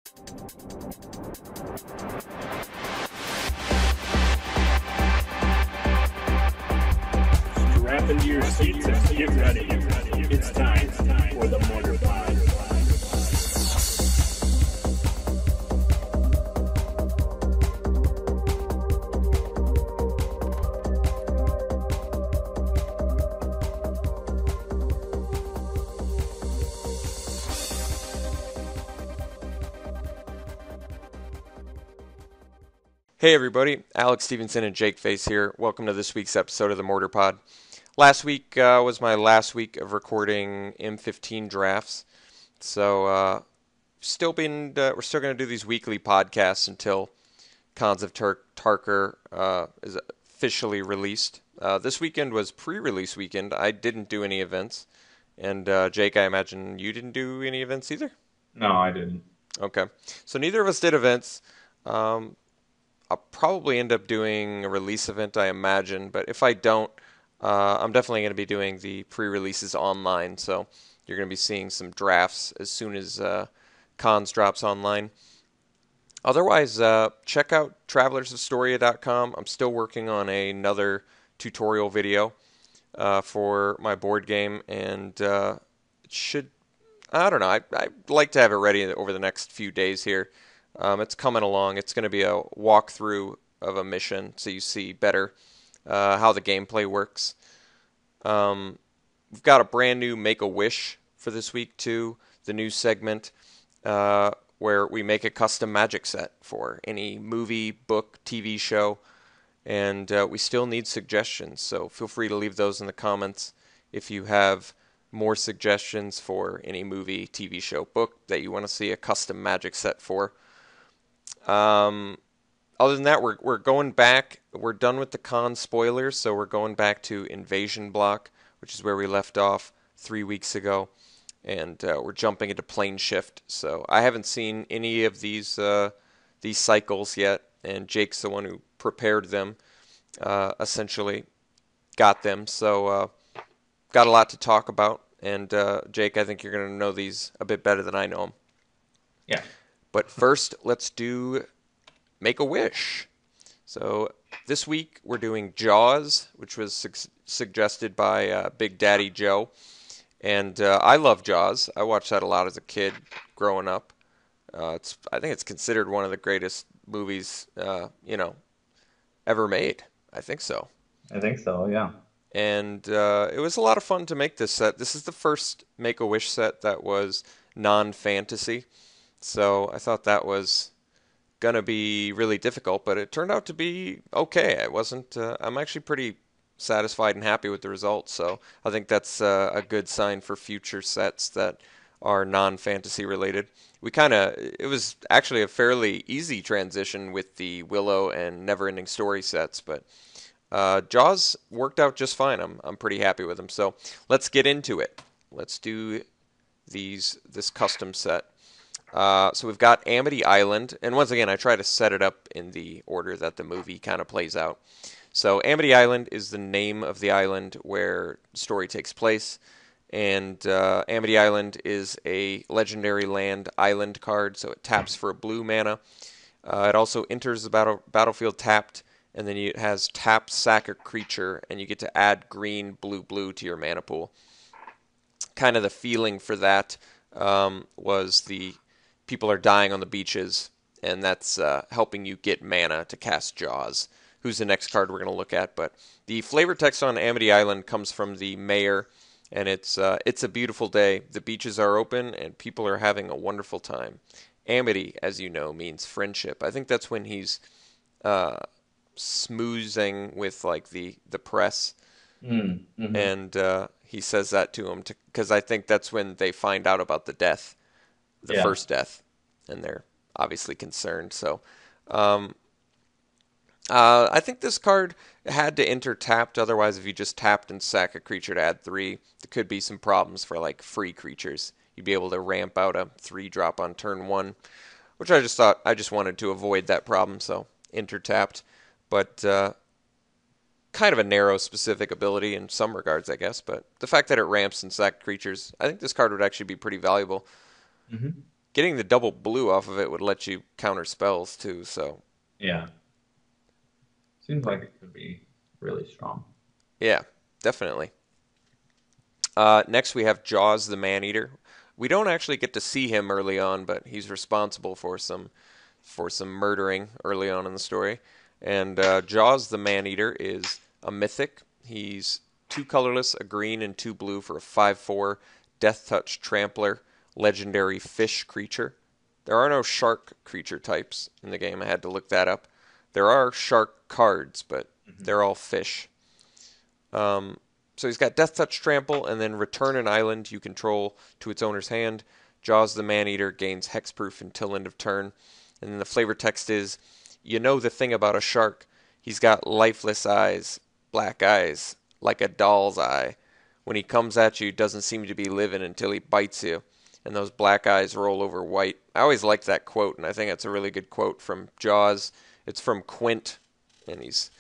Strap into your seats and get ready. It's time for the Mortarpod. Hey everybody, Alex Stephenson and Jake Faas here. Welcome to this week's episode of the Mortarpod. Last week was my last week of recording M15 drafts, so we're still going to do these weekly podcasts until Khans of Tarkir is officially released. This weekend was pre-release weekend. I didn't do any events, and Jake, I imagine you didn't do any events either? No, I didn't. Okay, so neither of us did events. I'll probably end up doing a release event, I imagine, but if I don't, I'm definitely going to be doing the pre-releases online, so you're going to be seeing some drafts as soon as Khans drops online. Otherwise, check out travelersofstoria.com. I'm still working on another tutorial video for my board game, and it should, I don't know, I'd like to have it ready over the next few days here. It's coming along. It's going to be a walkthrough of a mission, so you see better how the gameplay works. We've got a brand new Make-A-Wish for this week, too. The new segment where we make a custom magic set for any movie, book, TV show, and we still need suggestions, so feel free to leave those in the comments if you have more suggestions for any movie, TV show, book that you want to see a custom magic set for. Other than that, we're going back. We're done with the con spoilers, so we're going back to Invasion Block, which is where we left off 3 weeks ago, and we're jumping into Planeshift. So I haven't seen any of these cycles yet, and Jake's the one who prepared them, essentially got them. So got a lot to talk about, and Jake, I think you're going to know these a bit better than I know them. Yeah. But first, let's do Make-A-Wish. So this week we're doing Jaws, which was suggested by Big Daddy Joe. And I love Jaws. I watched that a lot as a kid growing up. I think it's considered one of the greatest movies, ever made. I think so. I think so, yeah. And it was a lot of fun to make this set. This is the first Make-A-Wish set that was non-fantasy. So I thought that was going to be really difficult, but it turned out to be okay. I'm actually pretty satisfied and happy with the results, so I think that's a good sign for future sets that are non-fantasy related. It was actually a fairly easy transition with the Willow and Neverending Story sets, but Jaws worked out just fine. I'm pretty happy with them. So let's get into it. Let's do this custom set. So we've got Amity Island, and once again, I try to set it up in the order that the movie kind of plays out. So Amity Island is the name of the island where the story takes place, and Amity Island is a legendary land island card, so it taps for a blue mana. It also enters the battlefield tapped, and then it has tap, sack a creature, and you get to add green, blue, blue to your mana pool. Kind of the feeling for that was the people are dying on the beaches, and that's helping you get mana to cast Jaws, who's the next card we're going to look at. But the flavor text on Amity Island comes from the mayor, and it's a beautiful day. The beaches are open, and people are having a wonderful time. Amity, as you know, means friendship. I think that's when he's smoozing with like the press, Mm-hmm. and he says that to him because I think that's when they find out about the death. The first death, and they're obviously concerned. So I think this card had to enter tapped. Otherwise, if you just tapped and sack a creature to add 3, there could be some problems for like free creatures. You'd be able to ramp out a 3-drop on turn 1, which I just wanted to avoid that problem, so enter tapped. But kind of a narrow specific ability in some regards, I guess. But the fact that it ramps and sack creatures, I think this card would actually be pretty valuable. Mm-hmm. getting the double blue off of it would let you counter spells too. So Yeah. Seems like it could be really strong. yeah, definitely. Next we have Jaws the Man-Eater. We don't actually get to see him early on, but he's responsible for some murdering early on in the story. And Jaws the Man-Eater is a mythic. He's 2 colorless, a green and 2 blue for a 5/4 Death Touch Trampler, legendary fish creature. There are no shark creature types in the game. I had to look that up. There are shark cards, but they're all fish. So he's got Death Touch Trample, and then return an island you control to its owner's hand. Jaws the Man-Eater gains hexproof until end of turn. And then the flavor text is, you know the thing about a shark. He's got lifeless eyes, black eyes, like a doll's eye. When he comes at you, doesn't seem to be living until he bites you. And those black eyes roll over white. I always liked that quote, and I think that's a really good quote from Jaws. It's from Quint, and he's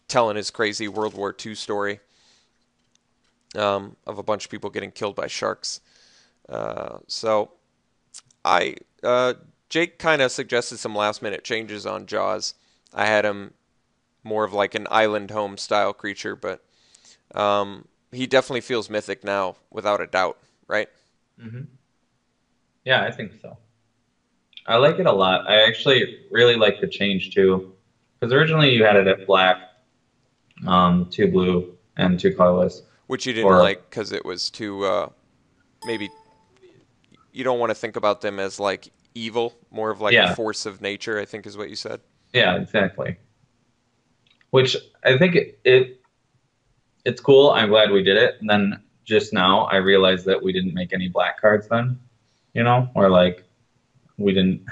telling his crazy World War II story. Of a bunch of people getting killed by sharks. Jake kind of suggested some last minute changes on Jaws. I had him more of like an island home style creature, but he definitely feels mythic now, without a doubt, right? Mm-hmm. Yeah, I think so. I like it a lot. I actually really like the change too, because originally you had it at black, 2 blue, and 2 colorless. Which you didn't like because it was too, maybe you don't want to think about them as like evil, more of like a force of nature, I think is what you said. Yeah, exactly. Which I think it's cool. I'm glad we did it. And then just now I realized that we didn't make any black cards then, or like we didn't.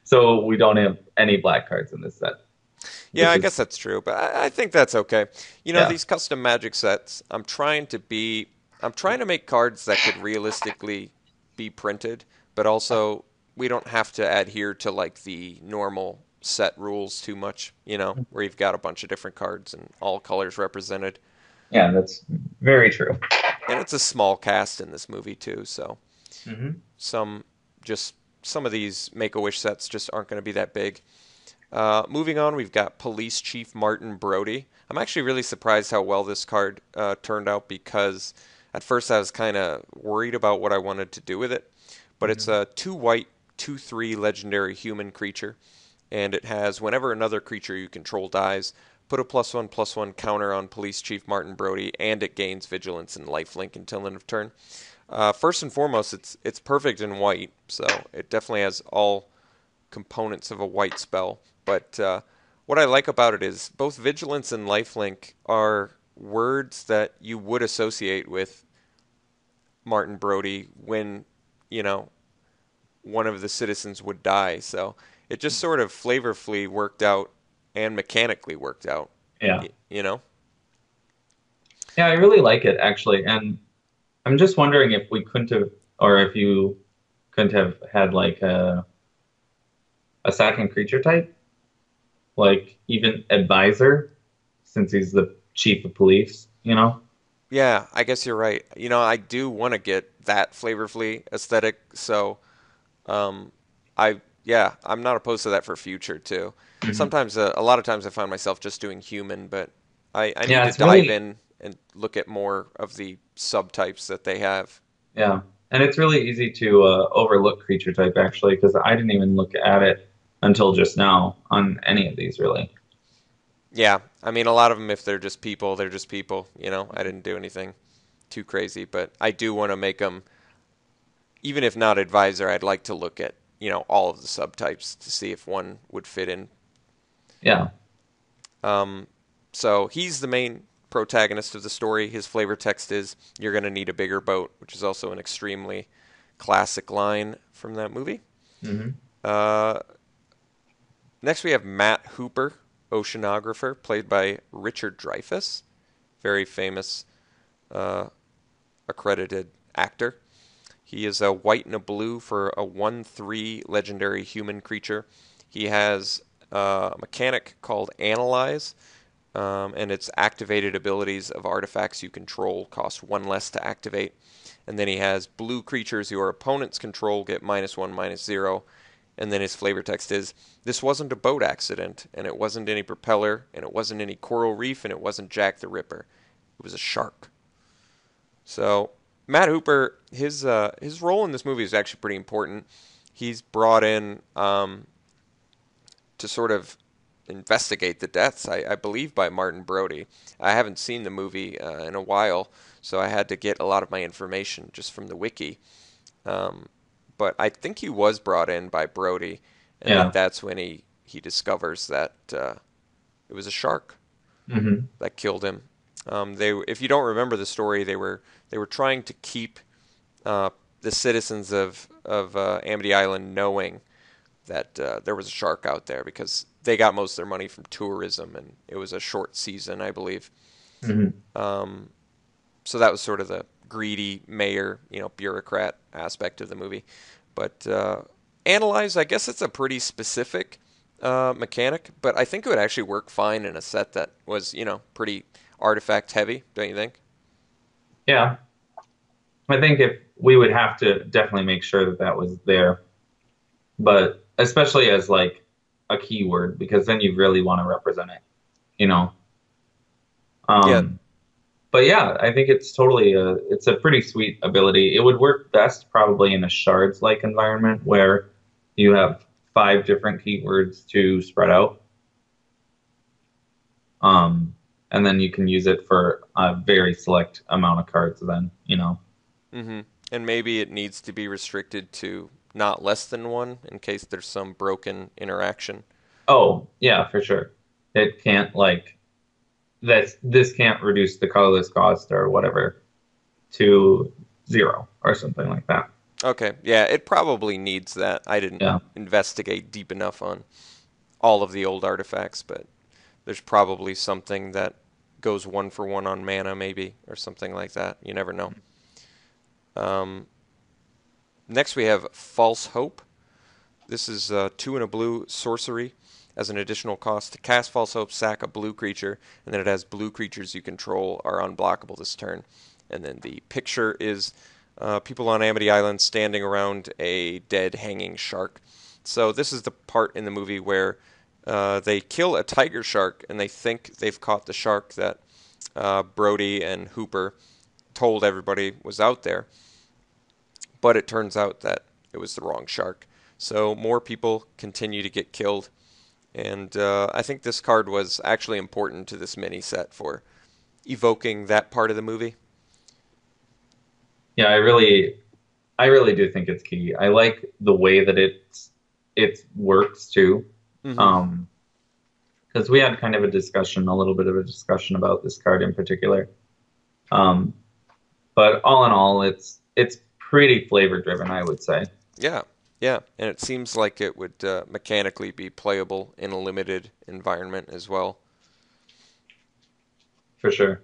So we don't have any black cards in this set. Yeah, I guess that's true, but I think that's okay. These custom Magic sets, I'm trying to make cards that could realistically be printed, but also we don't have to adhere to like the normal set rules too much, where you've got a bunch of different cards and all colors represented. Yeah, that's very true. And it's a small cast in this movie too, so some of these Make-A-Wish sets just aren't going to be that big. Moving on, we've got Police Chief Martin Brody. I'm actually really surprised how well this card turned out, because at first I was kind of worried about what I wanted to do with it. But it's a 2 white, 2/3 legendary human creature, and it has whenever another creature you control dies, put a +1/+1 counter on Police Chief Martin Brody, and it gains Vigilance and Lifelink until end of turn. First and foremost, it's perfect in white, so it definitely has all components of a white spell. But what I like about it is both Vigilance and Lifelink are words that you would associate with Martin Brody when, one of the citizens would die. So it just sort of flavorfully worked out and mechanically worked out. Yeah. Yeah, I really like it, actually. And I'm just wondering if we couldn't have, or if you couldn't have had like a second creature type. Like even advisor, since he's the chief of police, Yeah, I guess you're right. I do want to get that flavorfully aesthetic, so I'm not opposed to that for future too. Sometimes, a lot of times I find myself just doing human, but I need to dive in and look at more of the subtypes that they have. Yeah, and it's really easy to overlook creature type, actually, because I didn't even look at it until just now on any of these, really. Yeah, I mean, a lot of them, if they're just people, they're just people. I didn't do anything too crazy, but I do want to make them, even if not advisor, I'd like to look at, all of the subtypes to see if one would fit in. Yeah. So he's the main protagonist of the story. His flavor text is, "You're going to need a bigger boat," which is also an extremely classic line from that movie. Next we have Matt Hooper, oceanographer, played by Richard Dreyfuss, very famous accredited actor. He is a white and a blue for a 1/3 legendary human creature. He has a mechanic called Analyze, and its activated abilities of artifacts you control cost 1 less to activate. And then he has blue creatures your opponents control get -1, -0. And then his flavor text is, this wasn't a boat accident, and it wasn't any propeller, and it wasn't any coral reef, and it wasn't Jack the Ripper. It was a shark. So Matt Hooper, his role in this movie is actually pretty important. He's brought in to sort of investigate the deaths, I believe, by Martin Brody. I haven't seen the movie in a while, so I had to get a lot of my information just from the wiki. But I think he was brought in by Brody, and Yeah. that's when he discovers that it was a shark that killed him. If you don't remember the story, they were trying to keep the citizens of Amity Island knowing that there was a shark out there because they got most of their money from tourism, and it was a short season, I believe. So that was sort of the greedy mayor, bureaucrat aspect of the movie. But analyze, I guess it's a pretty specific mechanic, but I think it would actually work fine in a set that was, pretty artifact heavy, don't you think? Yeah. I think if we would have to definitely make sure that that was there, but especially as like a keyword, because then you really want to represent it, you know. Yeah. But yeah, I think it's a pretty sweet ability. It would work best probably in a shards like environment where you have 5 different keywords to spread out. And then you can use it for a very select amount of cards then, Mm-hmm. And maybe it needs to be restricted to not less than one in case there's some broken interaction. Oh, yeah, for sure. It can't like this can't reduce the colorless cost or whatever to 0 or something like that. Okay, yeah, it probably needs that. I didn't Yeah. investigate deep enough on all of the old artifacts, but there's probably something that goes 1 for 1 on mana, maybe, or something like that. You never know. Next, we have False Hope. This is 2 and a blue sorcery. As an additional cost to cast False Hope, sack a blue creature, and then it has blue creatures you control are unblockable this turn. And then the picture is people on Amity Island standing around a dead hanging shark. So this is the part in the movie where they kill a tiger shark, and they think they've caught the shark that Brody and Hooper told everybody was out there. But it turns out that it was the wrong shark. So more people continue to get killed. And I think this card was actually important to this mini set for evoking that part of the movie. Yeah, I really do think it's key. I like the way that it works too. Mm-hmm. Because we had kind of a little bit of a discussion about this card in particular. But all in all, it's pretty flavor driven, I would say. Yeah, yeah. And it seems like it would mechanically be playable in a limited environment as well. For sure.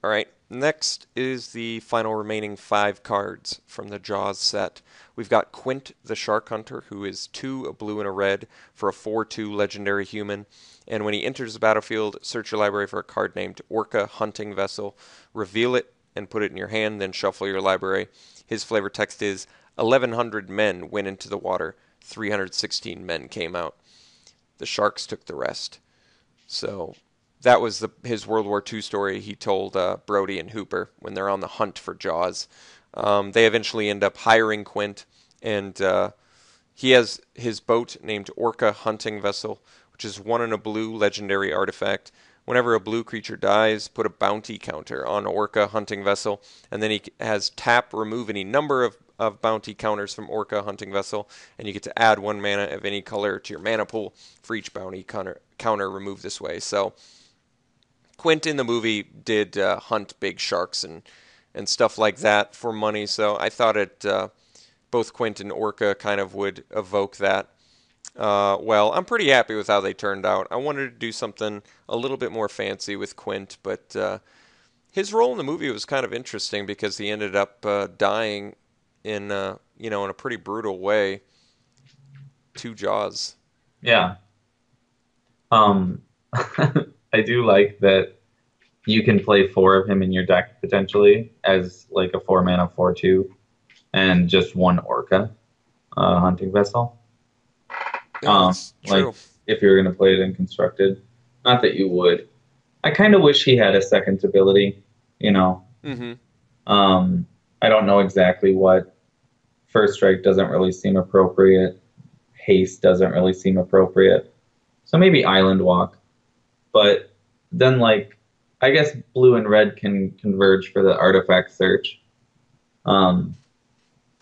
All right, next is the final remaining 5 cards from the Jaws set. We've got Quint the Shark Hunter, who is 2, a blue and a red, for a 4/2 legendary human. And when he enters the battlefield, search your library for a card named Orca Hunting Vessel, reveal it, and put it in your hand, then shuffle your library. His flavor text is, 1,100 men went into the water, 316 men came out. The sharks took the rest. So that was his World War II story he told Brody and Hooper when they're on the hunt for Jaws. They eventually end up hiring Quint, and he has his boat named Orca Hunting Vessel, which is 1 and a blue legendary artifact. Whenever a blue creature dies, put a bounty counter on Orca Hunting Vessel, and then he has tap remove any number of bounty counters from Orca Hunting Vessel, and you get to add 1 mana of any color to your mana pool for each bounty counter removed this way. So Quint in the movie did hunt big sharks and stuff like that for money, so I thought both Quint and Orca kind of would evoke that. Well, I'm pretty happy with how they turned out. I wanted to do something a little bit more fancy with Quint, but his role in the movie was kind of interesting because he ended up dying in in a pretty brutal way to Jaws. Yeah. I do like that you can play 4 of him in your deck potentially as like a 4-mana 4/2 and just one Orca hunting vessel. Yeah, that's Like true. if you're gonna play it in constructed, not that you would. I kind of wish he had a second ability. You know, Mm-hmm. I don't know exactly what. First strike doesn't really seem appropriate. Haste doesn't really seem appropriate. So maybe Island Walk. But then, like, I guess blue and red can converge for the artifact search. Um,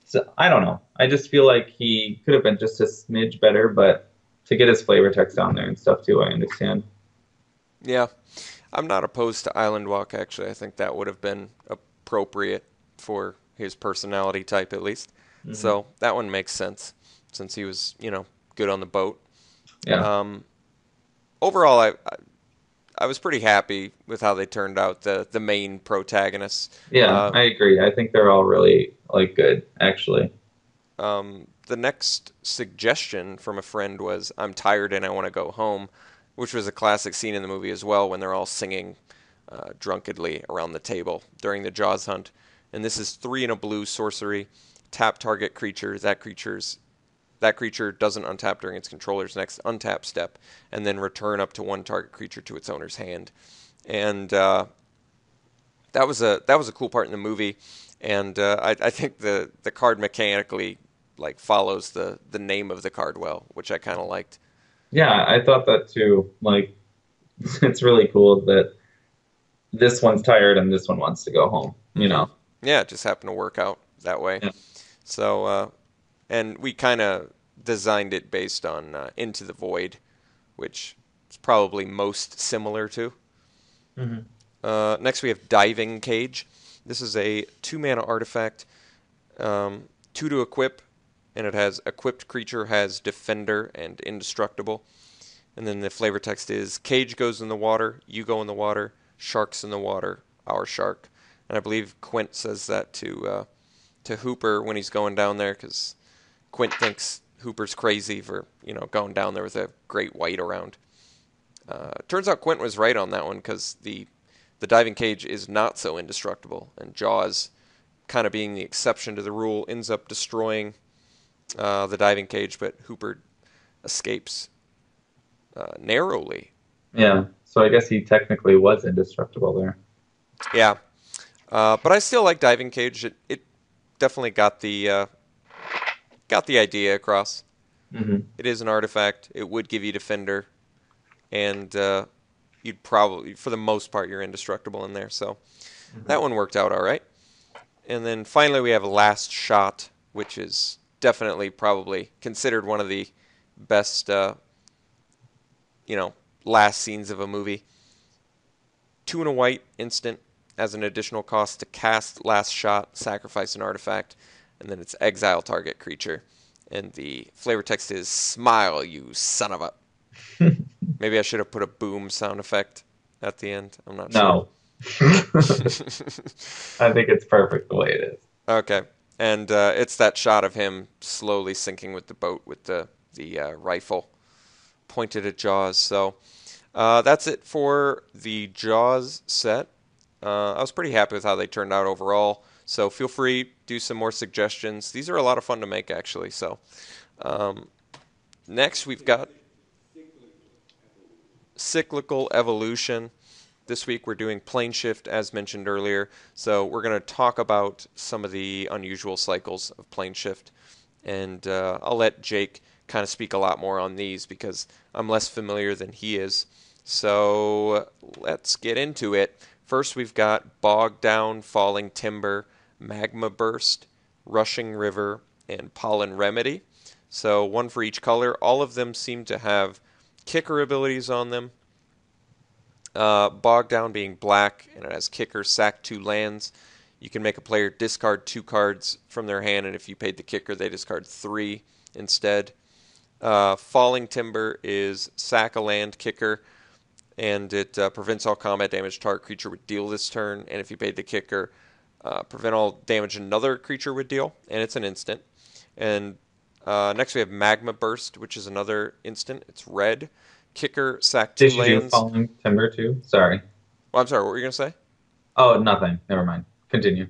so I don't know. I just feel like he could have been just a smidge better, but to get his flavor text down there and stuff too, I understand. Yeah, I'm not opposed to Island Walk, actually. I think that would have been appropriate for his personality type, at least. Hmm. So that one makes sense since he was, good on the boat. Yeah, Um, Overall, I was pretty happy with how they turned out the main protagonists. yeah, Uh, I agree. I think they're all really like good, actually. the next suggestion from a friend was "I'm tired and I want to go home," which was a classic scene in the movie as well when they're all singing drunkenly around the table during the Jaws hunt. And this is 3 in a blue sorcery, tap target creature. That creature doesn't untap during its controller's next untap step, and then return up to 1 target creature to its owner's hand. And that was a cool part in the movie, and I think the card mechanically like follows the name of the card well, which I kind of liked. Yeah, I thought that too. Like, it's really cool that this one's tired and this one wants to go home, you Hmm. know? Yeah, it just happened to work out that way. Yeah. So, and we kind of designed it based on Into the Void, which is probably most similar to. Hmm. Next, we have Diving Cage. This is a 2 mana artifact, 2 to equip, and it has equipped creature has Defender and Indestructible. And then the flavor text is Cage goes in the water, you go in the water, sharks in the water, our shark. And I believe Quint says that to Hooper when he's going down there because Quint thinks Hooper's crazy for going down there with a great white around. Turns out Quint was right on that one because the diving cage is not so indestructible, and Jaws, kind of being the exception to the rule, ends up destroying the diving cage, but Hooper escapes narrowly. Yeah. So I guess he technically was indestructible there. Yeah, but I still like diving cage. It definitely got the idea across. Hmm. It is an artifact. It would give you defender, and you'd probably, for the most part, you're indestructible in there. So Hmm. that one worked out all right. And then finally, we have a last shot, which is definitely probably considered one of the best, you know, last scenes of a movie. 2 and a white instant as an additional cost to cast last shot, sacrifice an artifact, and then it's exile target creature. And the flavor text is "Smile, you son of a." Maybe I should have put a boom sound effect at the end. I'm not sure. No. I think it's perfect the way it is. Okay, and it's that shot of him slowly sinking with the boat with the rifle pointed at Jaws. So that's it for the Jaws set. I was pretty happy with how they turned out overall. So feel free do some more suggestions. These are a lot of fun to make actually. So um, next we've got cyclical evolution. This week we're doing Planeshift as mentioned earlier. So we're going to talk about some of the unusual cycles of Planeshift, and I'll let Jake kind of speak a lot more on these because I'm less familiar than he is. So let's get into it. First we've got Bog Down, Falling Timber, Magma Burst, Rushing River, and Pollen Remedy. So one for each color. All of them seem to have kicker abilities on them. Bog Down being black, and it has kicker, sack 2 lands. You can make a player discard 2 cards from their hand, and if you paid the kicker, they discard 3 instead. Falling Timber is sack a land, kicker, and it prevents all combat damage target creature would deal this turn, and if you paid the kicker, prevent all damage another creature would deal, and it's an instant. And next we have Magma Burst, which is another instant. It's red. Kicker, sack 2 Did you do lands. Falling Timber too? Sorry. Well, I'm sorry, what were you going to say? Oh, nothing. Never mind. Continue.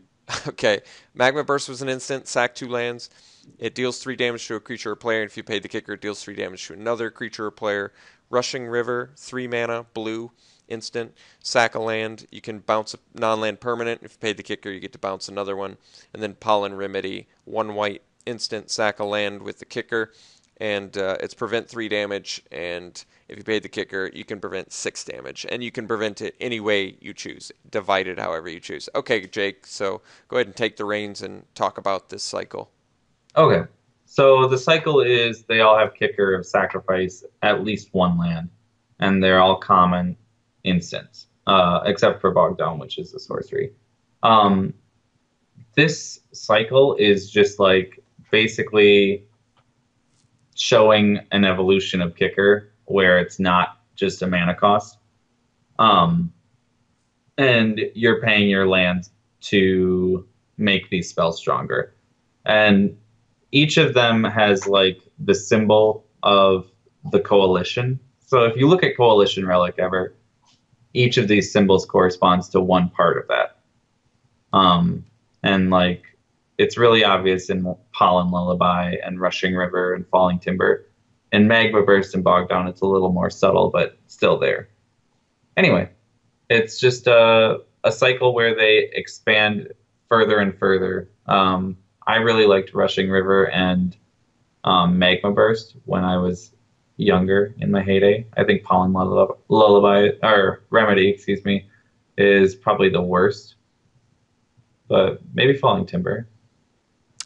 Okay. Magma Burst was an instant, sack 2 lands. It deals 3 damage to a creature or player, and if you pay the kicker, it deals 3 damage to another creature or player. Rushing River, 3 mana, blue, instant. Sack a land. You can bounce a non-land permanent. If you pay the kicker, you get to bounce another one. And then Pollen Remedy, 1 white, instant, sack a land with the kicker. And it's prevent 3 damage, and if you pay the kicker, you can prevent 6 damage, and you can prevent it any way you choose, divide it however you choose. Okay, Jake, so go ahead and take the reins and talk about this cycle. Okay. So the cycle is they all have kicker of sacrifice at least 1 land, and they're all common instants, except for Bog Down, which is a sorcery. Um, this cycle is just like basically showing an evolution of kicker where it's not just a mana cost. And you're paying your land to make these spells stronger. And each of them has like the symbol of the coalition. So if you look at Coalition Relic ever, each of these symbols corresponds to one part of that. And like it's really obvious in Pollen Lullaby and Rushing River and Falling Timber. In Magma Burst and Bog Down, it's a little more subtle, but still there. Anyway, it's just a cycle where they expand further and further. I really liked Rushing River and Magma Burst when I was younger in my heyday. I think Pollen Lullaby, or Remedy, excuse me, is probably the worst. But maybe Falling Timber.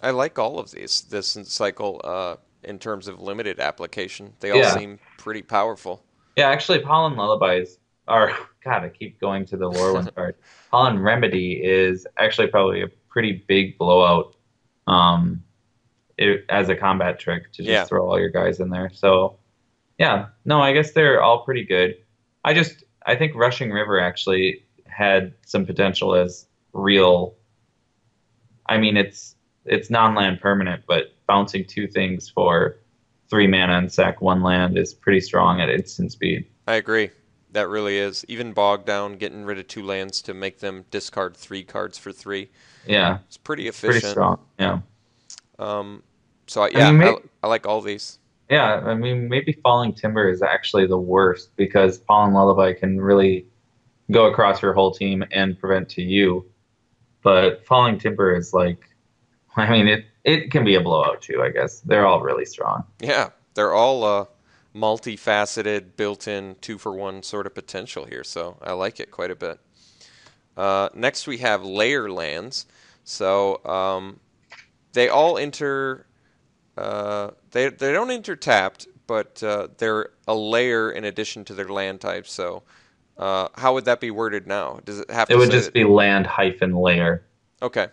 I like all of these, this cycle, in terms of limited application. They all seem pretty powerful. Yeah, actually, Pollen Lullabies are, God, I keep going to the lore one card. Pollen Remedy is actually probably a pretty big blowout as a combat trick to just throw all your guys in there. So, yeah, no, I guess they're all pretty good. I think Rushing River actually had some potential as real. I mean, it's non-land permanent, but bouncing 2 things for 3 mana and sack 1 land is pretty strong at instant speed. I agree. That really is. Even Bog Down, getting rid of 2 lands to make them discard 3 cards for 3. Yeah. It's pretty efficient. Pretty strong, yeah. I like all these. Yeah, I mean, maybe Falling Timber is actually the worst because Pollen Lullaby can really go across your whole team and prevent to you. But Falling Timber is like, I mean, it can be a blowout too, I guess. They're all really strong. Yeah, they're all multifaceted, built-in 2-for-1 sort of potential here, so I like it quite a bit. Next we have layer lands. So they all enter. They don't enter tapped, but they're a layer in addition to their land type. So how would that be worded now? Does it have to? It would just be land-layer. Okay.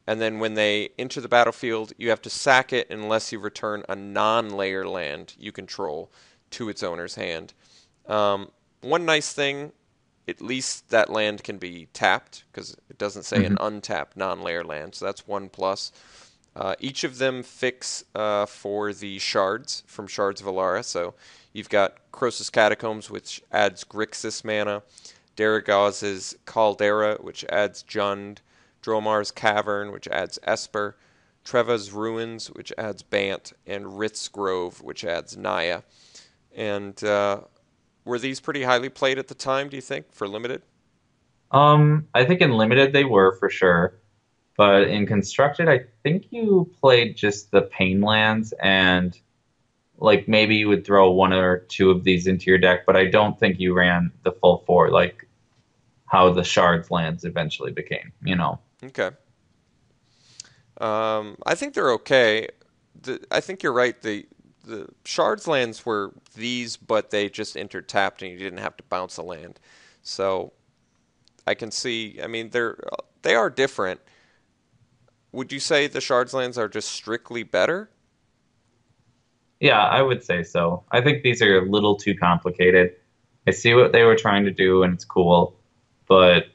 And then when they enter the battlefield, you have to sack it unless you return a non-layer land you control to its owner's hand. One nice thing, at least that land can be tapped, because it doesn't say an untapped non-layer land, so that's 1 plus. Each of them fix for the shards from Shards of Alara. So you've got Crosis Catacombs, which adds Grixis mana, Daragaz's Caldera, which adds Jund, Dromar's Cavern, which adds Esper, Treva's Ruins, which adds Bant, and Ritz's Grove, which adds Naya. And were these pretty highly played at the time, do you think, for Limited? I think in Limited they were, for sure. But in Constructed, I think you played just the Pain lands, and like maybe you would throw 1 or 2 of these into your deck, but I don't think you ran the full 4, like how the Shards lands eventually became, you know? Okay. I think they're okay. I think you're right. The Shards lands were these, but they just entered tapped, and you didn't have to bounce a land. So I can see. I mean, they are different. Would you say the Shards lands are just strictly better? Yeah, I would say so. I think these are a little too complicated. I see what they were trying to do, and it's cool, but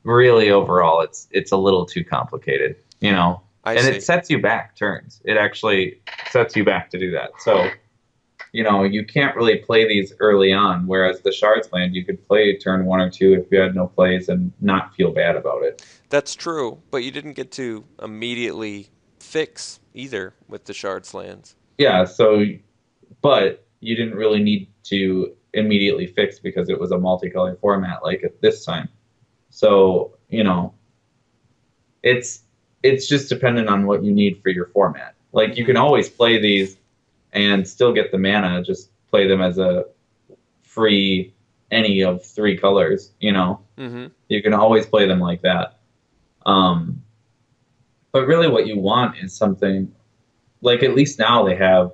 really overall it's a little too complicated, you know. I see. It sets you back turns. It actually sets you back to do that. So you can't really play these early on, whereas the Shards land, you could play turn 1 or 2 if you had no plays and not feel bad about it. That's true, but you didn't get to immediately fix either with the Shards lands. Yeah, but you didn't really need to immediately fix because it was a multicolor format like at this time. So, it's just dependent on what you need for your format. Like you can always play these and still get the mana, just play them as a free any of 3 colors, Mm-hmm. You can always play them like that. But really what you want is something like, at least now they have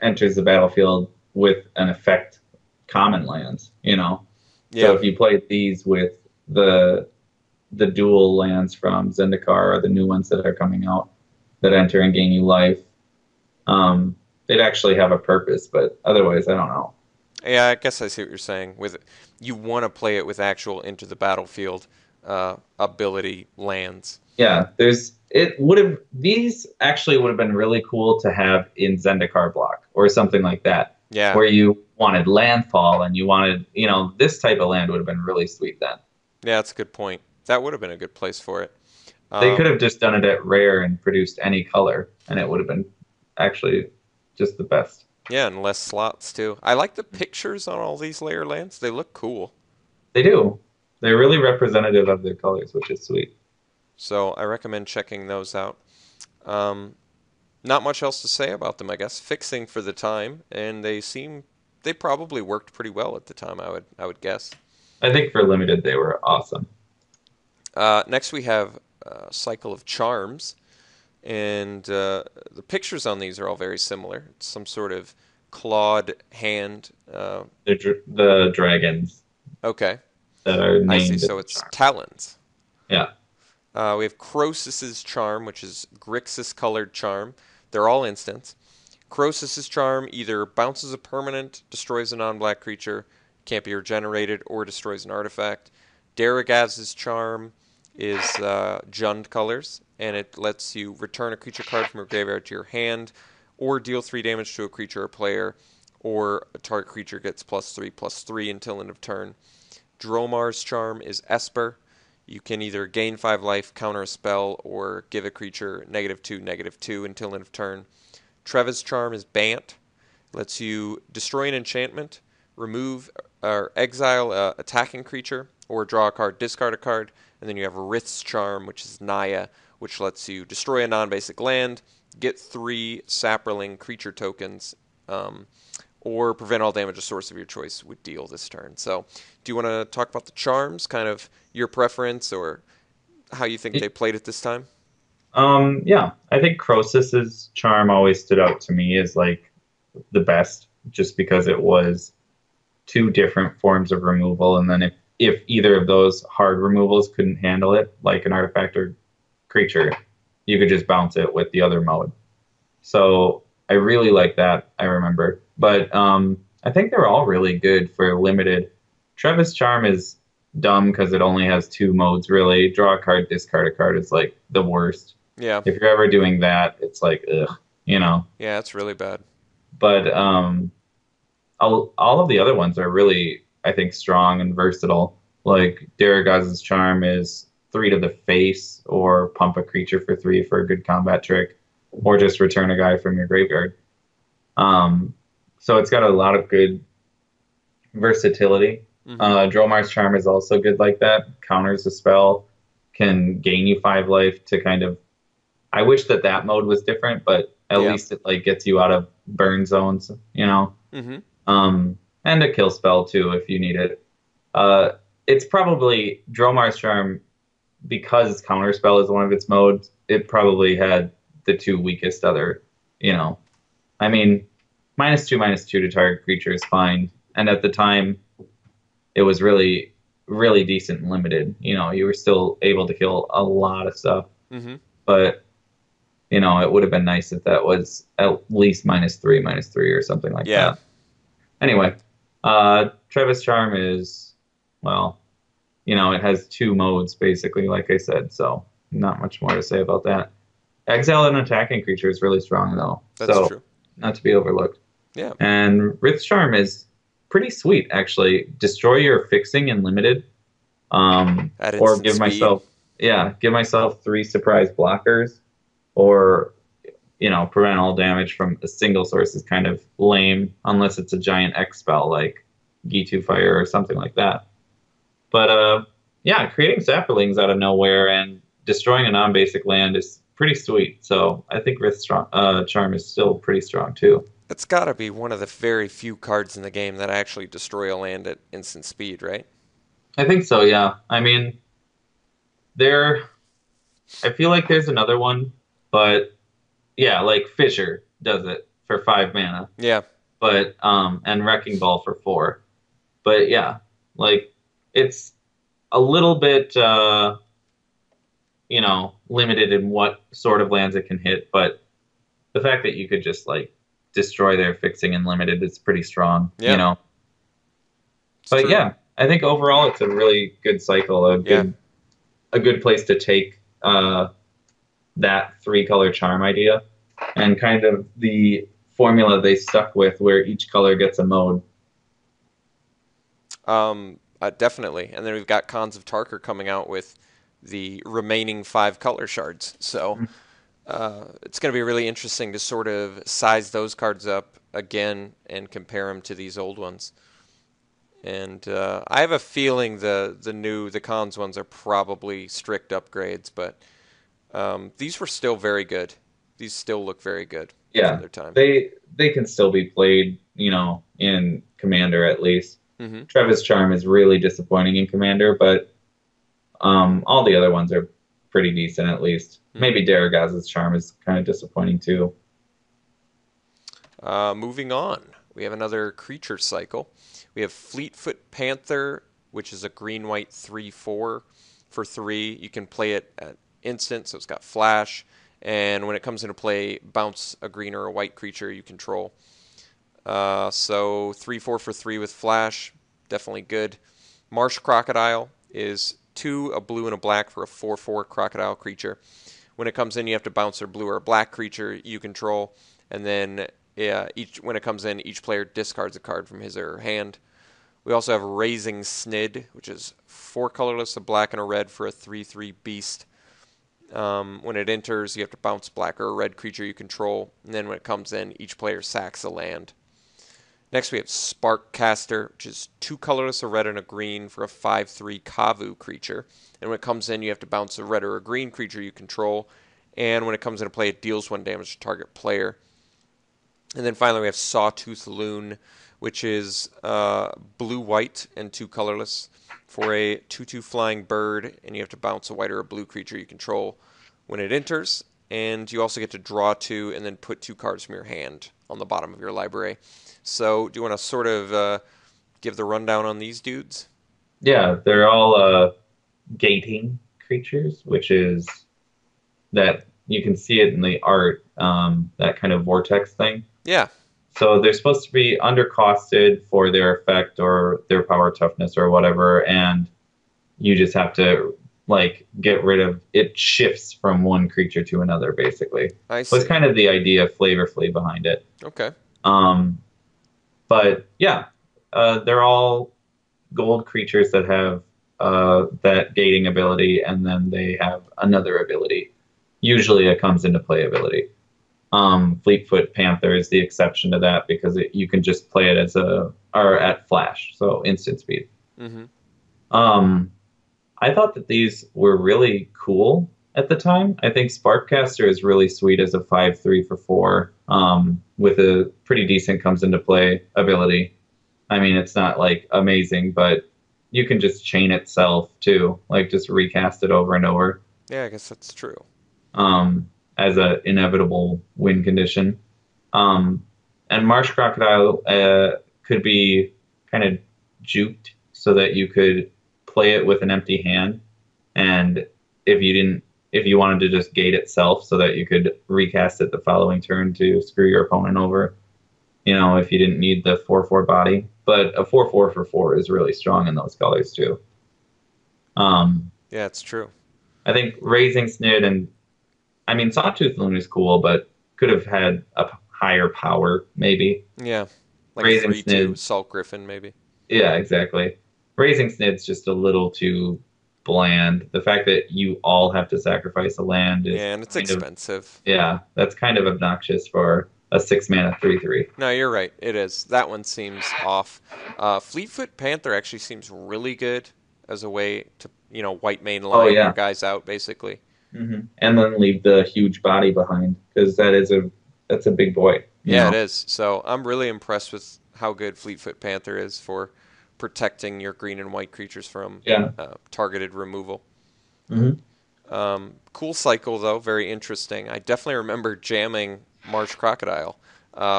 enters the battlefield with an effect common lands, Yeah. So if you play these with the dual lands from Zendikar, or the new ones that are coming out that enter and gain you life, they'd actually have a purpose, but otherwise I don't know. Yeah, I guess I see what you're saying. You want to play it with actual into the battlefield ability lands. Yeah, these actually would have been really cool to have in Zendikar block or something like that. Yeah. Where you wanted landfall and you wanted, this type of land would have been really sweet then. Yeah, that's a good point. That would have been a good place for it. They could have just done it at rare and produced any color, and it would have been actually just the best. Yeah, and less slots too. I like the pictures on all these layer lands. They look cool. They do. They're really representative of their colors, which is sweet. So I recommend checking those out. Not much else to say about them, I guess. Fixing for the time, and they probably worked pretty well at the time, I would guess. I think for limited they were awesome. Next we have Cycle of Charms, and the pictures on these are all very similar. It's some sort of clawed hand. The dragons. Okay. That are named. I see. So it's talons. Yeah. We have Crosis's Charm, which is Grixis colored charm. They're all instants. Crosis's Charm either bounces a permanent, destroys a non-black creature, can't be regenerated, or destroys an artifact. Daragaz's Charm is Jund colors, and it lets you return a creature card from your graveyard to your hand, or deal 3 damage to a creature or player, or a target creature gets +3/+3 until end of turn. Dromar's Charm is Esper. You can either gain 5 life, counter a spell, or give a creature -2/-2 until end of turn. Treva's Charm is Bant. Lets you destroy an enchantment, remove or exile a attacking creature, or draw a card, discard a card. And then you have Rith's Charm, which is Naya, which lets you destroy a non-basic land, get 3 Saproling creature tokens, or prevent all damage a source of your choice would deal this turn. So, do you want to talk about the charms, kind of your preference, or how you think they played it this time? Yeah, I think Crosis's Charm always stood out to me as like the best, just because it was 2 different forms of removal, and then if either of those hard removals couldn't handle it, like an artifact or creature, you could just bounce it with the other mode. So I really like that, I remember. But I think they're all really good for limited. Treva's Charm is dumb because it only has 2 modes, really. Draw a card, discard a card is like the worst. Yeah. If you're ever doing that, it's like, ugh, Yeah, it's really bad. But all of the other ones are really, I think, strong and versatile. Like Daragaz's Charm is 3 to the face, or pump a creature for 3 for a good combat trick, or just return a guy from your graveyard. So it's got a lot of good versatility. Dromar's Charm is also good like that. Counters a spell, can gain you 5 life to kind of. I wish that mode was different, but at least it like gets you out of burn zones, and a kill spell too if you need it. It's probably Dromar's Charm, because counterspell is one of its modes. It probably had the 2 weakest other, I mean, -2/-2 to target creature is fine, and at the time, it was really, really decent and limited. You were still able to kill a lot of stuff, but it would have been nice if that was at least -3/-3 or something like that. Anyway, Treva's Charm is, well, it has 2 modes basically, like I said, so not much more to say about that. Exile an attacking creature is really strong though. That's true. Not to be overlooked. Yeah. And Rith's Charm is pretty sweet, actually. Destroy your fixing in limited, At or instant speed. give myself 3 surprise blockers, or prevent all damage from a single source is kind of lame unless it's a giant X spell like Gitu Fire or something like that. But yeah, creating saplings out of nowhere and destroying a non-basic land is pretty sweet. So I think Charm is still pretty strong too. It's got to be one of the very few cards in the game that actually destroy a land at instant speed, right? I think so, yeah. I mean, there. I feel like there's another one, but yeah, like Fisher does it for 5 mana, Yeah. but and Wrecking Ball for 4. But yeah, like it's a little bit limited in what sort of lands it can hit, but the fact that you could just like destroy their fixing and limited is pretty strong, Yeah. It's But true. yeah, I think overall it's a really good cycle, Yeah. a good place to take that 3-color charm idea and kind of the formula they stuck with where each color gets a mode. Definitely. And then we've got Cons of Tarkir coming out with the remaining 5 color shards. So it's going to be really interesting to sort of size those cards up again and compare them to these old ones. And I have a feeling the cons ones are probably strict upgrades, but these were still very good. These still look very good for Yeah, their time. they can still be played, in Commander at least. Mm-hmm. Trevor's Charm is really disappointing in Commander, but all the other ones are pretty decent at least. Mm-hmm. Maybe Daragaz's Charm is kind of disappointing too. Moving on, we have another creature cycle. We have Fleetfoot Panther, which is a green-white 3/4 for 3. You can play it at instant, so it's got flash. And when it comes into play, bounce a green or a white creature you control. So 3/4 for 3 with flash, definitely good. Marsh Crocodile is 2, a blue and a black for a 4/4 crocodile creature. When it comes in, you have to bounce a blue or a black creature you control, and then when it comes in, each player discards a card from his or her hand. We also have Raising Snid, which is 4 colorless, a black and a red for a 3/3 beast. When it enters, you have to bounce black or a red creature you control, and then when it comes in, each player sacks a land. Next, we have Sparkcaster, which is 2 colorless, a red and a green for a 5/3 Kavu creature. And when it comes in, you have to bounce a red or a green creature you control. And when it comes into play, it deals 1 damage to target player. And then finally, we have Sawtooth Loon, which is blue-white and 2 colorless for a 2/2 flying bird. And you have to bounce a white or a blue creature you control when it enters. And you also get to draw 2 and then put 2 cards from your hand on the bottom of your library. So do you want to sort of give the rundown on these dudes? Yeah, they're all gating creatures, which is that you can see it in the art, that kind of vortex thing. Yeah. So they're supposed to be undercosted for their effect or their power toughness or whatever, and you just have to like get rid of it. Shifts from one creature to another, basically. I So see. it's kind of the idea flavorfully behind it. Okay. But yeah, they're all gold creatures that have that gating ability, and then they have another ability. Usually, it comes into play ability. Fleetfoot Panther is the exception to that because you can just play it at flash, so instant speed. Mm-hmm. I thought that these were really cool at the time. I think Sparkcaster is really sweet as a 5/3 for 4, with a pretty decent comes into play ability. I mean, it's not like amazing, but you can just chain itself too, like just recast it over and over. Yeah, I guess that's true. As a inevitable win condition. And Marsh Crocodile could be kind of juked so that you could play it with an empty hand, and if you wanted to just gate itself so that you could recast it the following turn to screw your opponent over, if you didn't need the 4/4 body. But a 4/4 for 4 is really strong in those colors too. Yeah, it's true. I think Raising Snid and I mean Sawtooth Loon is cool, but could have had a higher power, maybe. Yeah, like a Raising 3/2 Snid, Salt Griffin maybe. yeah, exactly. Raising Snid's just a little too bland. The fact that you all have to sacrifice a land is Yeah, and it's kind of, expensive. yeah, that's kind of obnoxious for a 6 mana 3/3. No, you're right. It is. That one seems off. Fleetfoot Panther actually seems really good as a way to, white main Oh line your yeah. guys out, basically. And then leave the huge body behind because that's a big boy, you Yeah, it know. is. So I'm really impressed with how good Fleetfoot Panther is for protecting your green and white creatures from Yeah. targeted removal. hmm Cool cycle, though. Very interesting. I definitely remember jamming Marsh Crocodile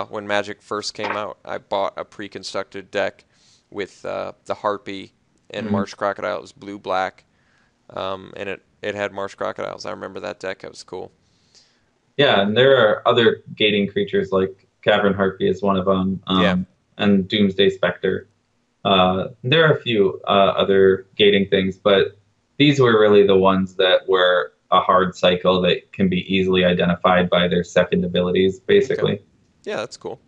when Magic first came out. I bought a pre-constructed deck with the Harpy and hmm Marsh Crocodile. It was blue-black, and it had Marsh Crocodiles. I remember that deck. It was cool. Yeah, and there are other gating creatures like Cavern Harpy is one of them, Yeah. and Doomsday Spectre. There are a few other gating things, but these were really the ones that were a hard cycle that can be easily identified by their second abilities, Okay. basically. Yeah, that's cool.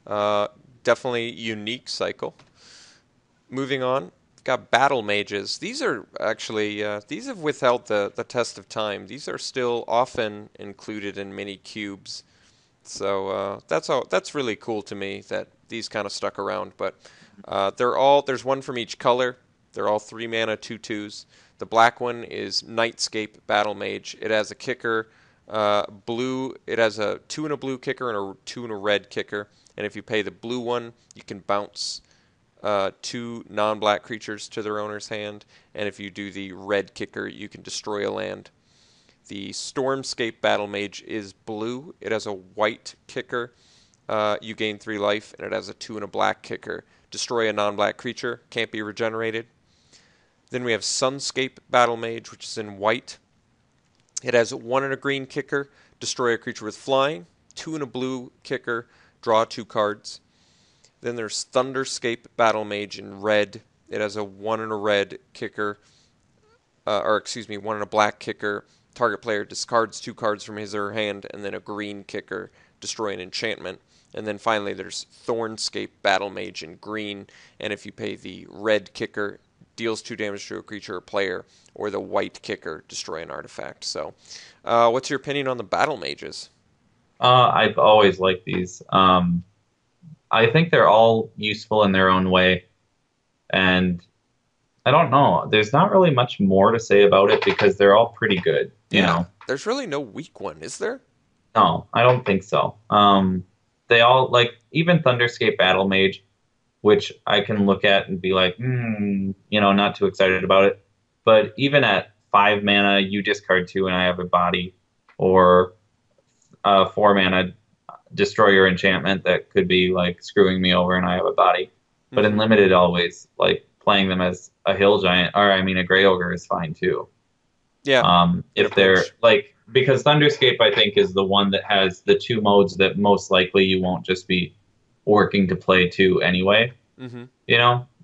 Uh, Definitely unique cycle. Moving on, we've got battle mages. These are actually these have withheld the test of time. These are still often included in mini cubes. So that's really cool to me that these kind of stuck around. But there's one from each color. They're all 3 mana 2/2s. The black one is Nightscape Battle Mage. It has a kicker, blue. It has a 2 and a blue kicker and a 2 and a red kicker. And if you pay the blue one, you can bounce 2 non-black creatures to their owner's hand. And if you do the red kicker, you can destroy a land. The Stormscape Battle Mage is blue. It has a white kicker. You gain 3 life, and it has a 2 and a black kicker. Destroy a non-black creature. Can't be regenerated. Then we have Sunscape Battle Mage, which is in white. It has 1 and a green kicker. Destroy a creature with flying. 2 and a blue kicker. Draw 2 cards. Then there's Thunderscape Battle Mage in red. It has a 1 and a red kicker. 1 and a black kicker. Target player discards 2 cards from his or her hand, and then a green kicker, destroy an enchantment. And then finally, there's Thornscape Battle Mage in green, and if you pay the red kicker, deals 2 damage to a creature or player, or the white kicker, destroy an artifact. So, what's your opinion on the Battle Mages? I've always liked these. I think they're all useful in their own way, and I don't know. There's not really much more to say about it because they're all pretty good, you Yeah, know. there's really no weak one, is there? No, I don't think so. They all like even Thunderscape Battle Mage, which I can look at and be like, not too excited about it. But even at 5 mana, you discard 2 and I have a body, or 4 mana, destroy your enchantment that could be like screwing me over and I have a body. But in Mm-hmm. limited, always like playing them as a hill giant, or I mean, a gray ogre is fine too. Yeah, in a If they're pinch. like, because Thunderscape, I think, is the one that has the 2 modes that most likely you won't just be working to play 2 anyway. Mm-hmm.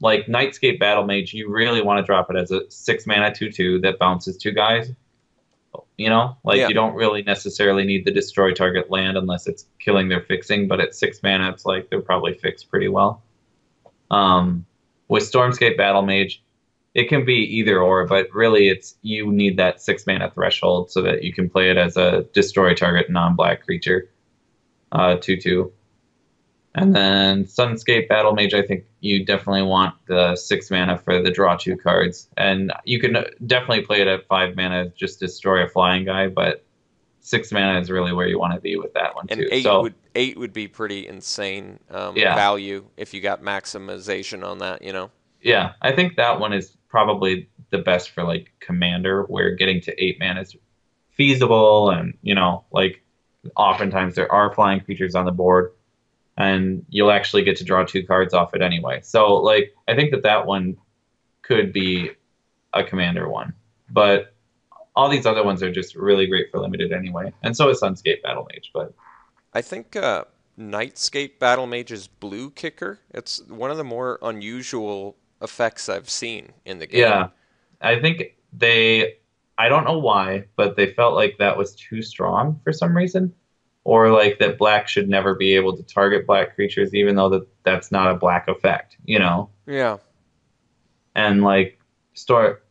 Like Nightscape Battle Mage, you really want to drop it as a 6 mana 2/2 that bounces 2 guys. Like Yeah. you don't really necessarily need the destroy target land unless it's killing their fixing, but at 6 mana, it's like they're probably fixed pretty well. Um, with Stormscape Battle Mage, it can be either or, but really it's you need that 6 mana threshold so that you can play it as a destroy target non-black creature, 2/2. And then Sunscape Battle Mage, I think you definitely want the 6 mana for the draw 2 cards. And you can definitely play it at 5 mana, just destroy a flying guy, but 6 mana is really where you want to be with that one And too. So eight would be pretty insane yeah, value if you got maximization on that. yeah, I think that one is probably the best for like commander, where getting to 8 mana is feasible, and like oftentimes there are flying creatures on the board, and you'll actually get to draw 2 cards off it anyway. So like I think that one could be a commander one, but all these other ones are just really great for limited anyway, and so is Sunscape Battle Mage. But I think Nightscape Battle Mage's blue kicker. It's one of the more unusual effects I've seen in the game. yeah, I think I don't know why, but they felt like that was too strong for some reason. or like that black should never be able to target black creatures, even though that's not a black effect, you know? Yeah. And like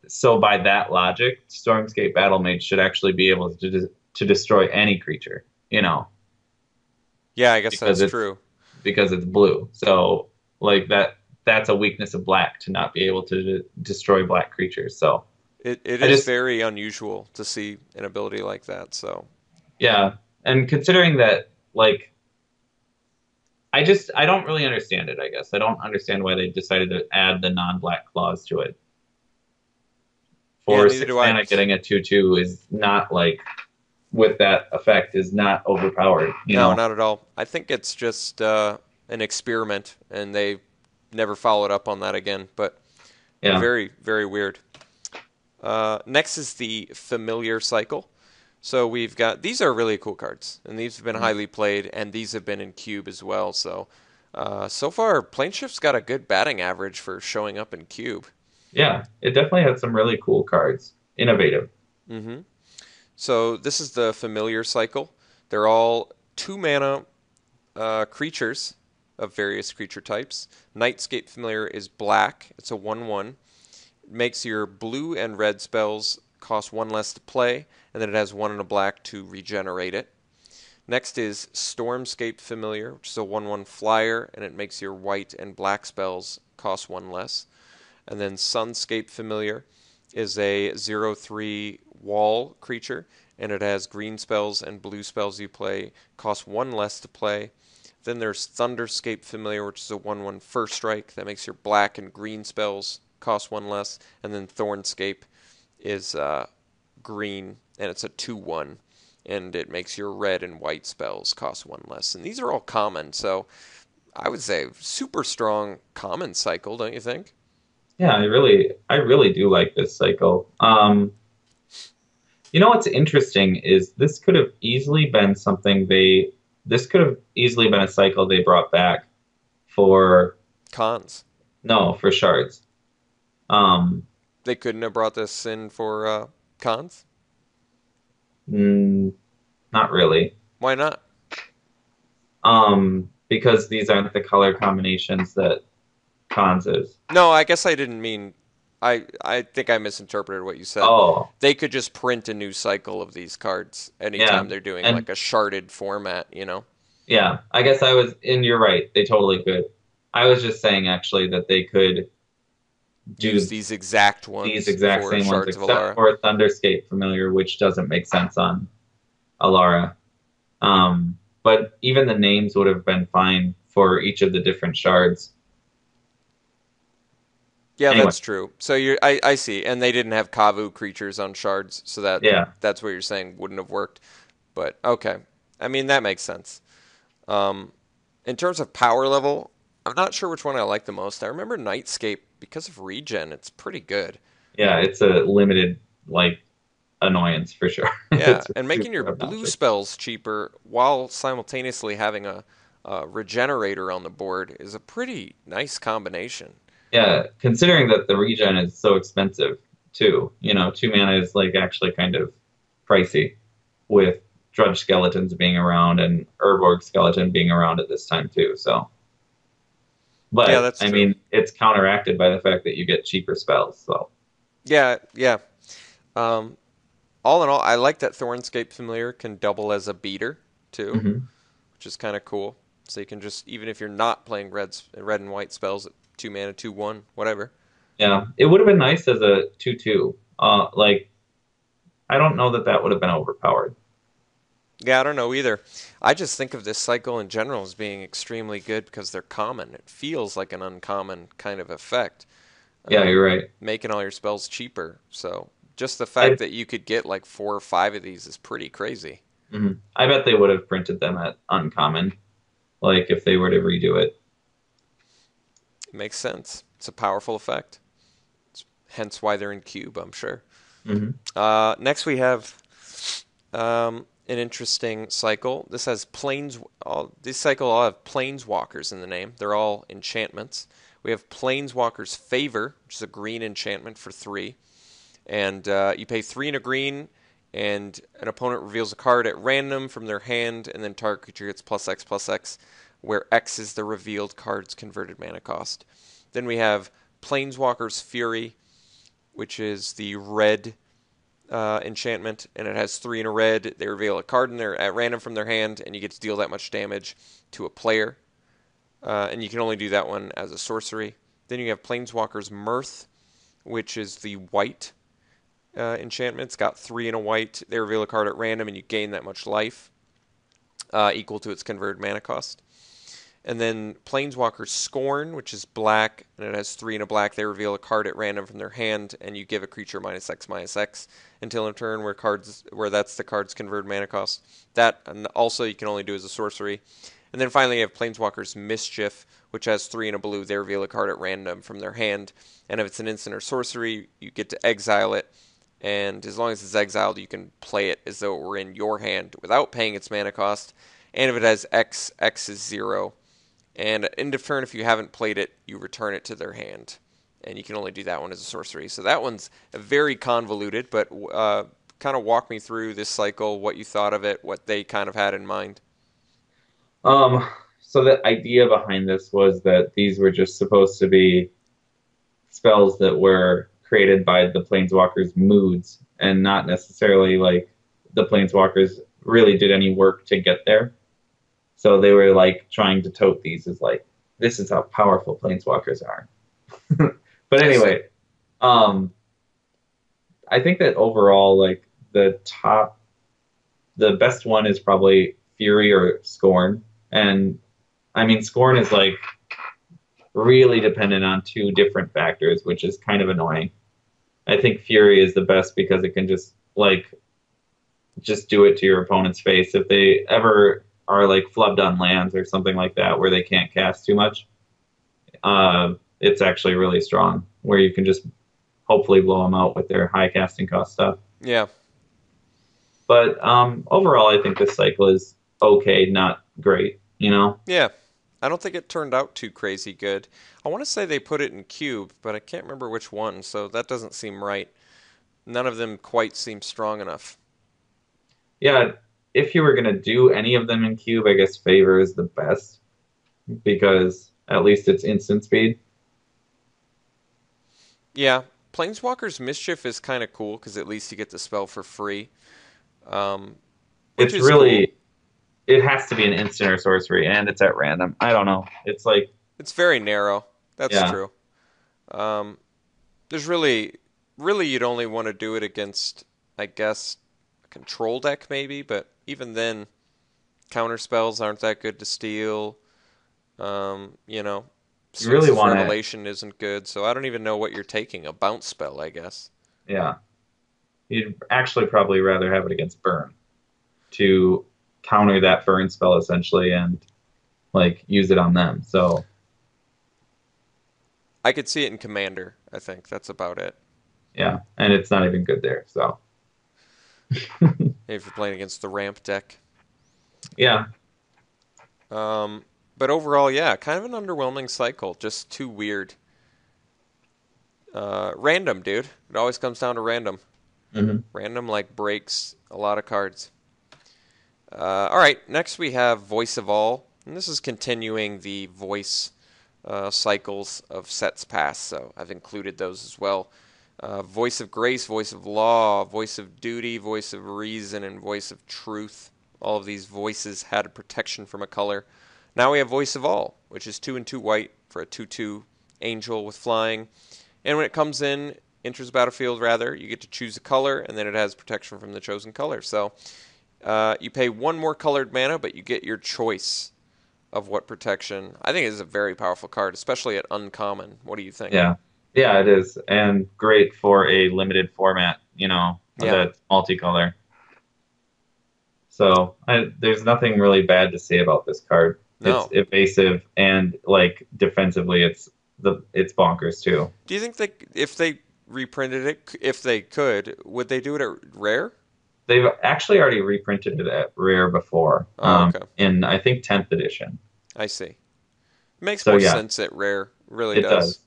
so by that logic, Stormscape Battlemage should actually be able to destroy any creature, you know, Yeah, I guess because that's it's true. because it's blue. So like that's a weakness of black to not be able to destroy black creatures. So It I is just very unusual to see an ability like that. So yeah, and considering that like I don't really understand it, I guess. I don't understand why they decided to add the non-black clause to it. yeah, For neither six do I. mana, getting a 2/2 is not like with that effect is not overpowered, you No, know? not at all. I think it's just an experiment, and they never followed up on that again. But Yeah. very, very weird. Next is the Familiar Cycle. So we've got, these are really cool cards, and these have been highly played, and these have been in Cube as well. So so far, Planeshift's got a good batting average for showing up in Cube. Yeah. It definitely had some really cool cards. Innovative. hmm So this is the Familiar Cycle. They're all 2 mana creatures of various creature types. Nightscape Familiar is black. It's a 1/1. It makes your blue and red spells cost 1 less to play, and then it has 1 and a black to regenerate it. Next is Stormscape Familiar, which is a 1/1 flyer, and it makes your white and black spells cost 1 less. And then Sunscape Familiar is a 0/3 wall creature, and it has green spells and blue spells you play cost 1 less to play. Then there's Thunderscape Familiar, which is a 1/1 first strike that makes your black and green spells cost 1 less. And then Thornscape is green, and it's a 2/1, and it makes your red and white spells cost 1 less. And these are all common, so I would say super strong common cycle, don't you think? Yeah, I really do like this cycle. You know what's interesting is this could have easily been a cycle they brought back for Cons. no, for shards. Um, They couldn't have brought this in for cons? mm, Not really. Why not? Because these aren't the color combinations that cons is. No, I guess I didn't mean. I think I misinterpreted what you said. Oh, They could just print a new cycle of these cards yeah. anytime they're doing And like a sharded format, you know? yeah, I guess and you're right. They totally could. I was just saying actually that they could Use do these exact these ones exact for same ones, Shards of except Alara. for Thunderscape Familiar, which doesn't make sense on Alara. But even the names would have been fine for each of the different shards. Yeah, Anyway, that's true. So I see. And they didn't have Kavu creatures on shards, so yeah, that's what you're saying wouldn't have worked. But okay. I mean, that makes sense. Um, in terms of power level, I'm not sure which one I like the most. I remember Nightscape because of regen. It's pretty good. yeah, it's a limited like annoyance for sure. Yeah, It's and making your super blue obnoxious. spells cheaper while simultaneously having a regenerator on the board is a pretty nice combination. Yeah, considering that the regen is so expensive too. You know, 2 mana is like actually kind of pricey with Drudge Skeletons being around and Urborg Skeleton being around at this time too. So, Yeah, but that's I true. mean, it's counteracted by the fact that you get cheaper spells. So, Yeah, yeah. Um, all in all, I like that Thornscape Familiar can double as a beater too, hmm which is kind of cool. So you can just, even if you're not playing red and white spells at 2 mana, 2/1, whatever. yeah, it would have been nice as a 2/2. Like I don't know that that would have been overpowered. Yeah, I don't know either. I just think of this cycle in general as being extremely good because they're common. It feels like an uncommon kind of effect, Yeah, you're right. making all your spells cheaper. So just the fact I that you could get like 4 or 5 of these is pretty crazy. I bet they would have printed them at uncommon, like if they were to redo it. It makes sense. It's a powerful effect. It's hence why they're in cube, I'm sure. hmm Next we have an interesting cycle. This has this cycle all have planeswalkers in the name. They're all enchantments. We have Planeswalker's Favor, which is a green enchantment for 3. And you pay 3 and a green. and an opponent reveals a card at random from their hand, and then target creature gets +X/+X, where X is the revealed card's converted mana cost. Then we have Planeswalker's Fury, which is the red enchantment, and it has 3 in a red. They reveal a card in there at random from their hand, and you get to deal that much damage to a player. And you can only do that one as a sorcery. Then you have Planeswalker's Mirth, which is the white enchantment. It's got 3 in a white. They reveal a card at random, and you gain that much life, equal to its converted mana cost. And then Planeswalker's Scorn, which is black, and it has 3 in a black. They reveal a card at random from their hand, and you give a creature -X/-X until in turn where that's the card's converted mana cost. That and also you can only do as a sorcery. And then finally you have Planeswalker's Mischief, which has 3 in a blue. They reveal a card at random from their hand, and if it's an instant or sorcery, you get to exile it. And as long as it's exiled, you can play it as though it were in your hand without paying its mana cost. And if it has X, X is 0. And end of turn, if you haven't played it, you return it to their hand. And you can only do that one as a sorcery. So that one's very convoluted, but kind of walk me through this cycle, what you thought of it, what they kind of had in mind. So the idea behind this was that these were just supposed to be spells that were created by the Planeswalkers' moods, and not necessarily like the Planeswalkers really did any work to get there. So they were like trying to tote these as like, this is how powerful Planeswalkers are. But anyway, I think that overall, like the best one is probably Fury or Scorn. And I mean, Scorn is like really dependent on 2 different factors, which is kind of annoying. I think Fury is the best because it can just do it to your opponent's face. If they ever are like flubbed on lands or something like that where they can't cast too much, it's actually really strong, where you can just hopefully blow them out with their high casting cost stuff. Yeah. But overall, I think this cycle is okay, not great, you know? Yeah. I don't think it turned out too crazy good. I want to say they put it in cube, but I can't remember which one, so that doesn't seem right. None of them quite seem strong enough. Yeah, if you were going to do any of them in cube, I guess Favor is the best, because at least it's instant speed. Yeah, Planeswalker's Mischief is kind of cool, because at least you get the spell for free. It's really... Cool. It has to be an instant or sorcery, and it's at random. I don't know. It's like... It's very narrow. That's true. There's really you'd only want to do it against, I guess, a control deck maybe, but even then, counter spells aren't that good to steal. You know, you really want Revelation isn't good, so I don't even know what you're taking. A bounce spell, I guess. Yeah. You'd actually probably rather have it against Burn to counter that Burn spell essentially and like use it on them. So I could see it in Commander. I think that's about it. Yeah, and it's not even good there. So if you're playing against the ramp deck. Yeah. But overall, yeah, kind of an underwhelming cycle. Just too weird. Random, dude. It always comes down to random. Mm-hmm. Random like breaks a lot of cards. All right, next we have Voice of All, and this is continuing the voice cycles of sets past, so I've included those as well. Voice of Grace, Voice of Law, Voice of Duty, Voice of Reason, and Voice of Truth. All of these voices had a protection from a color. Now we have Voice of All, which is 2 and 2 white for a 2/2 angel with flying. And when it comes in, enters the battlefield rather, you get to choose a color, and then it has protection from the chosen color. So you pay 1 more colored mana, but you get your choice of what protection. I think it is a very powerful card, especially at uncommon. What do you think? Yeah, it is, and great for a limited format, you know, that's multicolor. So there's nothing really bad to say about this card. No. It's evasive, and like defensively, it's bonkers too. Do you think if they reprinted it, if they could, would they do it at rare? They've actually already reprinted it at rare before, okay. In I think 10th edition. I see. Makes more sense at rare. Really it does.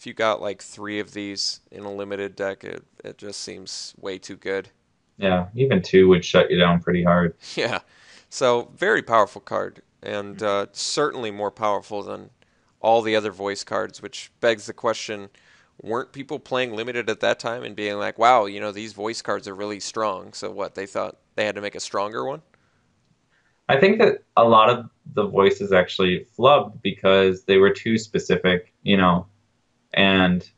if you got like 3 of these in a limited deck, it just seems way too good. Yeah, even 2 would shut you down pretty hard. Yeah. So very powerful card, and certainly more powerful than all the other voice cards, which begs the question, weren't people playing limited at that time and being like, wow, these voice cards are really strong. So what, they thought they had to make a stronger one? I think that a lot of the voices actually flubbed because they were too specific, and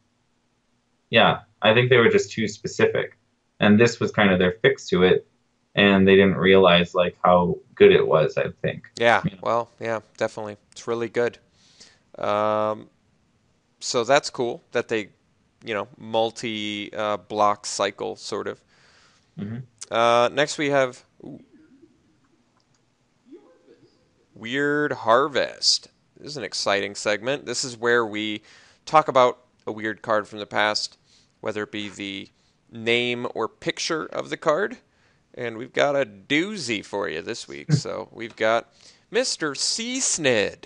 yeah, I think they were just too specific. And this was kind of their fix to it, and they didn't realize like how good it was, I think. Yeah, well, yeah, definitely. It's really good. So that's cool that they, multi-block cycle sort of. Next we have Weird Harvest. This is an exciting segment. This is where we talk about a weird card from the past, whether it be the name or picture of the card. And we've got a doozy for you this week. So we've got Mr. Sea-Snid.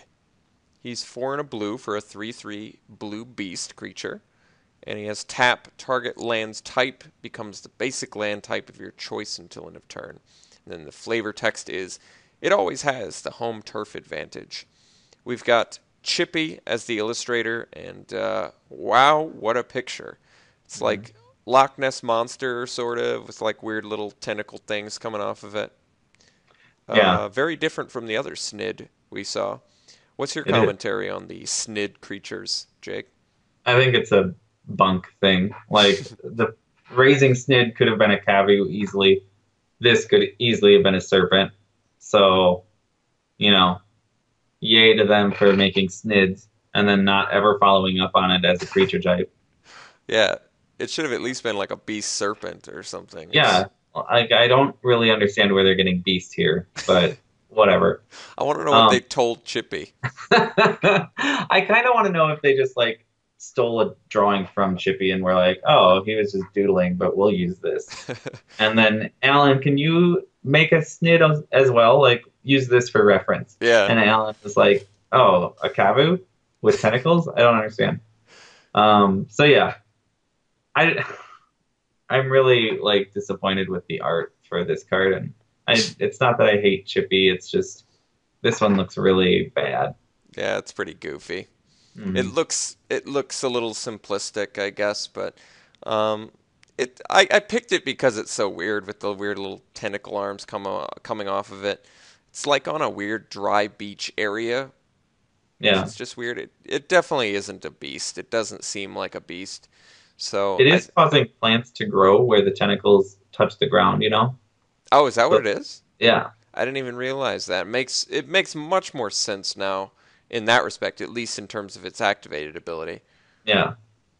He's 4 and a blue for a 3/3 blue beast creature. And he has tap, target land's type becomes the basic land type of your choice until end of turn. And then the flavor text is, it always has the home turf advantage. We've got Chippy as the illustrator, and wow, what a picture. It's like Loch Ness Monster, sort of, with like weird little tentacle things coming off of it. Yeah. Very different from the other Snid we saw. What's your It is. commentary on the Snid creatures, Jake? I think it's a bunk thing. Like, the raising Snid could have been a Kavu easily. This could easily have been a Serpent. So, yay to them for making Snids and then not ever following up on it as a creature type. Yeah, it should have at least been like a beast serpent or something. Yeah, I don't really understand where they're getting Beast here, but whatever. I want to know what they told Chippy. I kind of want to know if they just like stole a drawing from Chippy and were like, oh, he was just doodling, but we'll use this. And then, Alan, can you make a Snid as well? Like, use this for reference. Yeah. And Alan was like, oh, a Kavu with tentacles? I don't understand. So yeah, I'm really like disappointed with the art for this card, and it's not that I hate Chippy, it's just this one looks really bad. Yeah, it's pretty goofy. It looks a little simplistic, I guess, but I picked it because it's so weird with the weird little tentacle arms coming off of it. It's like on a weird dry beach area. Yeah, it's just weird. It definitely isn't a beast. It doesn't seem like a beast. So it is causing plants to grow where the tentacles touch the ground. Oh, is that what it is? Yeah, I didn't even realize that. It makes much more sense now in that respect, at least in terms of its activated ability. Yeah.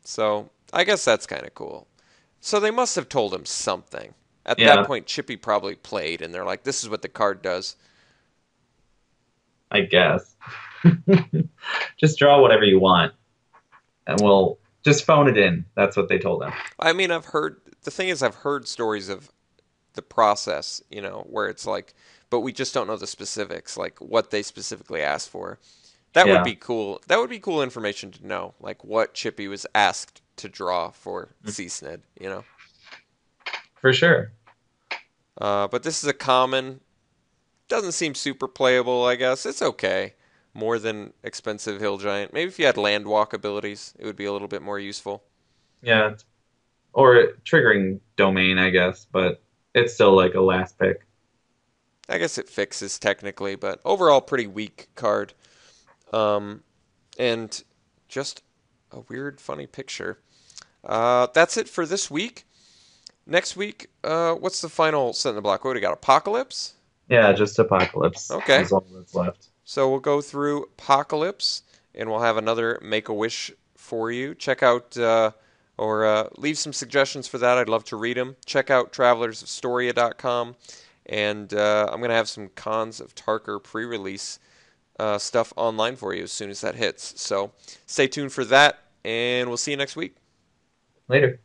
So I guess that's kind of cool. So they must have told him something. At that point, Chippy probably played, and they're like, this is what the card does. I guess. Just draw whatever you want, and we'll just phone it in. That's what they told him. I mean, I've heard stories of the process, where it's like, but we just don't know the specifics, like what they specifically asked for. That would be cool. That would be cool information to know, like what Chippy was asked to draw for Sea-Snid, For sure. But this is a common. Doesn't seem super playable, I guess. It's okay. More than expensive Hill Giant. Maybe if you had land walk abilities, it would be a little bit more useful. Yeah. Or triggering domain, I guess, but it's still like a last pick. I guess it fixes technically, but overall pretty weak card. And just a weird, funny picture. That's it for this week. Next week, what's the final set in the block? What do we got? Apocalypse? Yeah, just Apocalypse. Okay. That's all that's left. So we'll go through Apocalypse, and we'll have another Make-A-Wish for you. Check out, or leave some suggestions for that. I'd love to read them. Check out travelersofstoria.com, and I'm going to have some Cons of Tarkir pre-release stuff online for you as soon as that hits. So stay tuned for that, and we'll see you next week. Later.